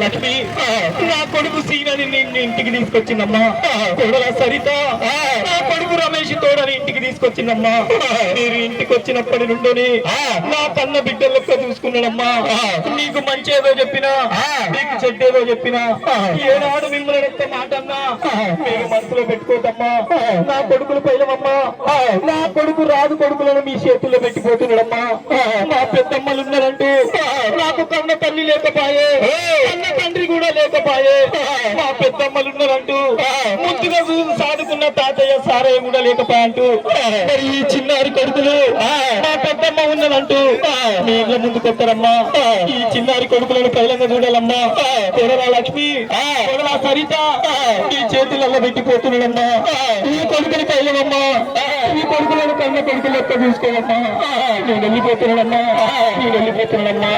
లక్ష్మి నా కొడుకు సీనని నిన్ను ఇంటికి తీసుకొచ్చిందమ్మా. కొడల సరిత నా కొడుకు రమేష్ తోడని ఇంటికి తీసుకొచ్చిందమ్మా. మీరు ఇంటికి వచ్చినప్పటి నుండి నా కన్న బిడ్డ లెక్క చూసుకున్నాడమ్మా. నీకు మంచి ఏదో చెప్పినా నీకు చెడ్డేదో చెప్పినా ఏనాడు మిమ్మల్ని ఒక్క మాట అన్నా మీరు మనసులో పెట్టుకోదమ్మా. నా కొడుకులు పైలమమ్మా. నా కొడుకు రాదు కొడుకులను మీ చేతుల్లో పెట్టిపోతున్నాడమ్మా. మా పెద్దమ్మలు ఉన్నారంటూ నాకు కన్న తల్లి లేకపోయే కన్న తండ్రి కూడా లేకపోయే. మా పెద్దమ్మలు ఉన్నారంటూ ముద్దుగా సాదుకున్న తాతయ్య సారయ్య కూడా లేకపోయాంటూ మరి ఈ చిన్నారి కొడుకులు మా పెద్దమ్మ ఉన్నదంటూ మీ ఇళ్ళ ముందుకు వస్తారమ్మా. ఈ చిన్నారి కొడుకులను పైలంగా చూడాలమ్మా. కొడలా లక్ష్మి కొడలా సరిత ఈ చేతులలో పెట్టిపోతున్నాడమ్మా. ఈ కొడుకుని పైలమమ్మా. ఈ కొడుకులను కన్న కొడుకులు లెక్క చూసుకోవమ్మా. నేను వెళ్ళిపోతున్నాడమ్మా. నేను వెళ్ళిపోతున్నాడమ్మా.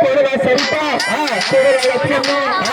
కొడల సరిత కొడల లక్ష్మమ్మ